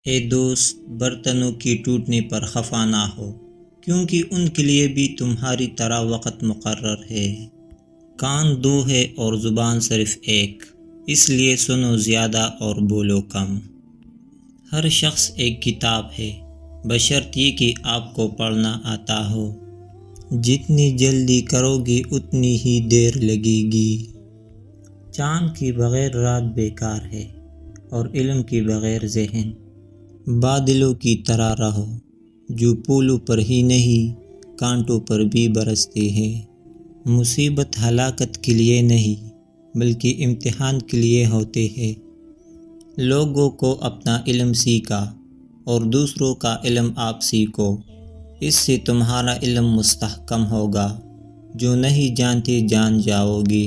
اے دوست، برتنوں کی ٹوٹنے پر خفا نہ ہو، کیونکہ ان کے لیے بھی تمہاری طرح وقت مقرر ہے۔ کان دو ہے اور زبان صرف ایک، اس لیے سنو زیادہ اور بولو کم۔ ہر شخص ایک کتاب ہے، بشرط یہ کہ آپ کو پڑھنا آتا ہو۔ جتنی جلدی کرو گے اتنی ہی دیر لگے گی۔ چاند کے بغیر رات بیکار ہے، اور علم کے بغیر ذہن۔ بادلوں کی طرح رہو، جو پھولوں پر ہی نہیں کانٹوں پر بھی برستے ہیں۔ مصیبت ہلاکت کے لیے نہیں، بلکہ امتحان کے لیے ہوتے ہیں۔ لوگوں کو اپنا علم سکھا اور دوسروں کا علم آپ سیکھو، اس سے تمہارا علم مستحکم ہوگا۔ جو نہیں جانتے جان جاؤ گے۔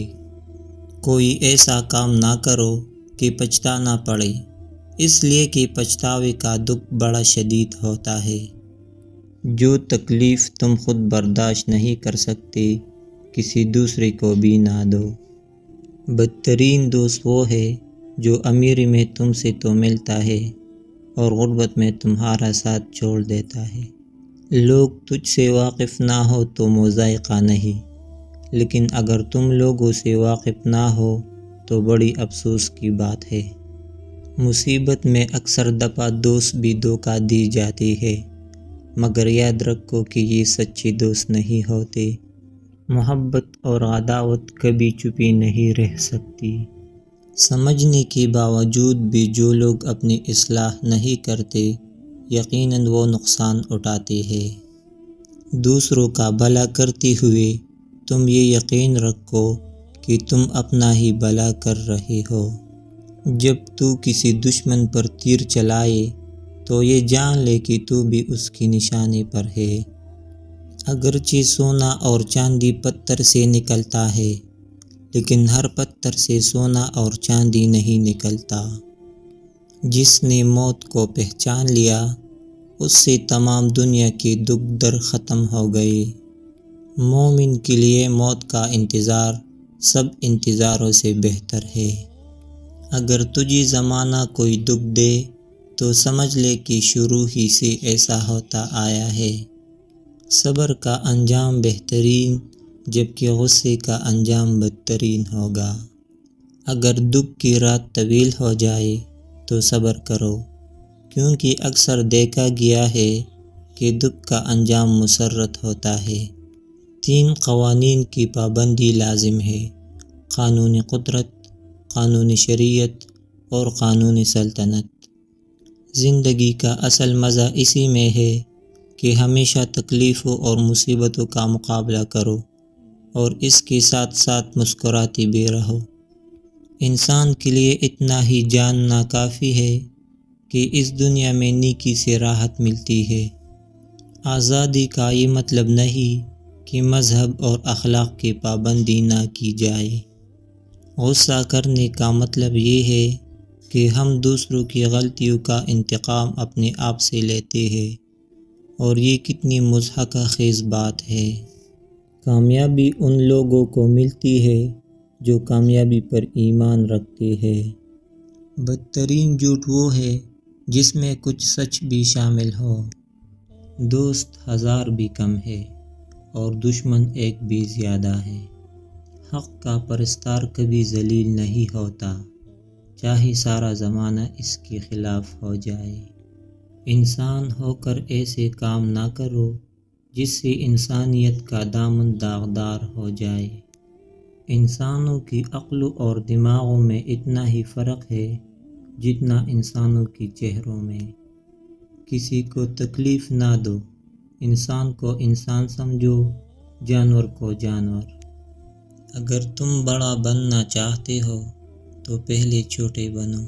کوئی ایسا کام نہ کرو کہ پچھتانا پڑے، اس لیے کہ پچھتاوے کا دکھ بڑا شدید ہوتا ہے۔ جو تکلیف تم خود برداشت نہیں کر سکتے، کسی دوسرے کو بھی نہ دو۔ بدترین دوست وہ ہے جو امیری میں تم سے تو ملتا ہے اور غربت میں تمہارا ساتھ چھوڑ دیتا ہے۔ لوگ تجھ سے واقف نہ ہو تو مضائقہ نہیں، لیکن اگر تم لوگوں سے واقف نہ ہو تو بڑی افسوس کی بات ہے۔ مصیبت میں اکثر دفعہ دوست بھی دھوکہ دی جاتی ہے، مگر یاد رکھو کہ یہ سچے دوست نہیں ہوتے۔ محبت اور عداوت کبھی چھپی نہیں رہ سکتی۔ سمجھنے کے باوجود بھی جو لوگ اپنی اصلاح نہیں کرتے، یقیناً وہ نقصان اٹھاتے ہیں۔ دوسروں کا بھلا کرتے ہوئے تم یہ یقین رکھو کہ تم اپنا ہی بھلا کر رہے ہو۔ جب تو کسی دشمن پر تیر چلائے تو یہ جان لے کہ تو بھی اس کے نشانے پر ہے۔ اگرچہ سونا اور چاندی پتھر سے نکلتا ہے، لیکن ہر پتھر سے سونا اور چاندی نہیں نکلتا۔ جس نے موت کو پہچان لیا، اس سے تمام دنیا کے دکھ در ختم ہو گئے۔ مومن کے لیے موت کا انتظار سب انتظاروں سے بہتر ہے۔ اگر تجھے زمانہ کوئی دکھ دے تو سمجھ لے کہ شروع ہی سے ایسا ہوتا آیا ہے۔ صبر کا انجام بہترین، جبکہ غصے کا انجام بدترین ہوگا۔ اگر دکھ کی رات طویل ہو جائے تو صبر کرو، کیونکہ اکثر دیکھا گیا ہے کہ دکھ کا انجام مسرت ہوتا ہے۔ 3 قوانین کی پابندی لازم ہے: قانون قدرت، قانون شریعت اور قانون سلطنت۔ زندگی کا اصل مزہ اسی میں ہے کہ ہمیشہ تکلیفوں اور مصیبتوں کا مقابلہ کرو اور اس کے ساتھ ساتھ مسکراتے بھی رہو۔ انسان کے لیے اتنا ہی جاننا کافی ہے کہ اس دنیا میں نیکی سے راحت ملتی ہے۔ آزادی کا یہ مطلب نہیں کہ مذہب اور اخلاق کی پابندی نہ کی جائے۔ غصہ کرنے کا مطلب یہ ہے کہ ہم دوسروں کی غلطیوں کا انتقام اپنے آپ سے لیتے ہیں، اور یہ کتنی مضحکہ خیز بات ہے۔ کامیابی ان لوگوں کو ملتی ہے جو کامیابی پر ایمان رکھتے ہیں۔ بدترین جھوٹ وہ ہے جس میں کچھ سچ بھی شامل ہو۔ دوست 1000 بھی کم ہے اور دشمن 1 بھی زیادہ ہے۔ حق کا پرستار کبھی ذلیل نہیں ہوتا، چاہے سارا زمانہ اس کے خلاف ہو جائے۔ انسان ہو کر ایسے کام نہ کرو جس سے انسانیت کا دامن داغدار ہو جائے۔ انسانوں کی عقلوں اور دماغوں میں اتنا ہی فرق ہے جتنا انسانوں کے چہروں میں۔ کسی کو تکلیف نہ دو، انسان کو انسان سمجھو، جانور کو جانور۔ اگر تم بڑا بننا چاہتے ہو تو پہلے چھوٹے بنو۔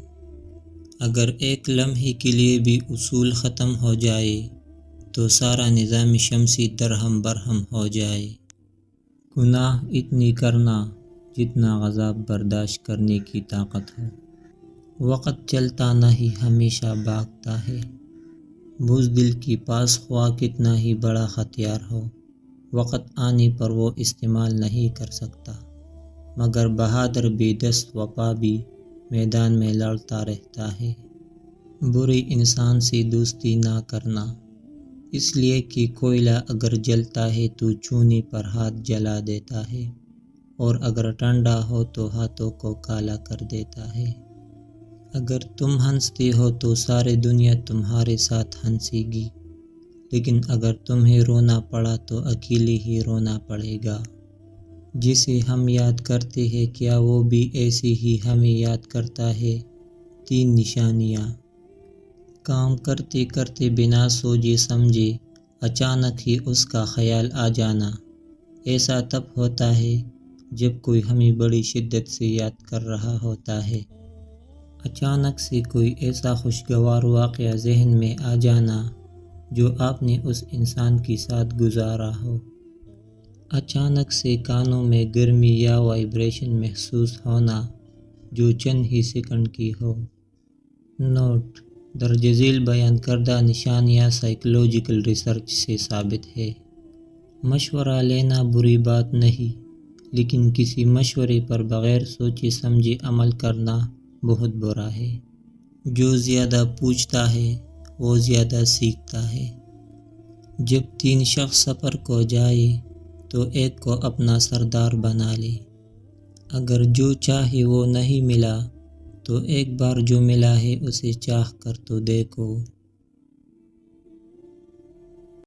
اگر ایک لمحے کے لیے بھی اصول ختم ہو جائے تو سارا نظام شمسی درہم برہم ہو جائے۔ گناہ اتنی کرنا جتنا عذاب برداشت کرنے کی طاقت ہو۔ وقت چلتا نہیں، ہمیشہ بھاگتا ہے۔ بزدل کے پاس خواہ کتنا ہی بڑا ہتھیار ہو، وقت آنے پر وہ استعمال نہیں کر سکتا، مگر بہادر بے دست وفا بھی میدان میں لڑتا رہتا ہے۔ برے انسان سے دوستی نہ کرنا، اس لیے کہ کوئلہ اگر جلتا ہے تو چونے پر ہاتھ جلا دیتا ہے، اور اگر ٹھنڈا ہو تو ہاتھوں کو کالا کر دیتا ہے۔ اگر تم ہنستے ہو تو ساری دنیا تمہارے ساتھ ہنسے گی، لیکن اگر تمہیں رونا پڑا تو اکیلے ہی رونا پڑے گا۔ جسے ہم یاد کرتے ہیں کیا وہ بھی ایسے ہی ہمیں یاد کرتا ہے؟ 3 نشانیاں۔ کام کرتے کرتے بنا سوچے سمجھے اچانک ہی اس کا خیال آ جانا، ایسا تب ہوتا ہے جب کوئی ہمیں بڑی شدت سے یاد کر رہا ہوتا ہے۔ اچانک سے کوئی ایسا خوشگوار واقعہ ذہن میں آ جانا جو آپ نے اس انسان کے ساتھ گزارا ہو۔ اچانک سے کانوں میں گرمی یا وائبریشن محسوس ہونا جو چند ہی سیکنڈ کی ہو۔ نوٹ: درج ذیل بیان کردہ نشانیاں سائیکولوجیکل ریسرچ سے ثابت ہے۔ مشورہ لینا بری بات نہیں، لیکن کسی مشورے پر بغیر سوچے سمجھے عمل کرنا بہت برا ہے۔ جو زیادہ پوچھتا ہے وہ زیادہ سیکھتا ہے۔ جب 3 شخص سفر کو جائے تو ایک کو اپنا سردار بنا لے۔ اگر جو چاہے وہ نہیں ملا تو ایک بار جو ملا ہے اسے چاہ کر تو دیکھو۔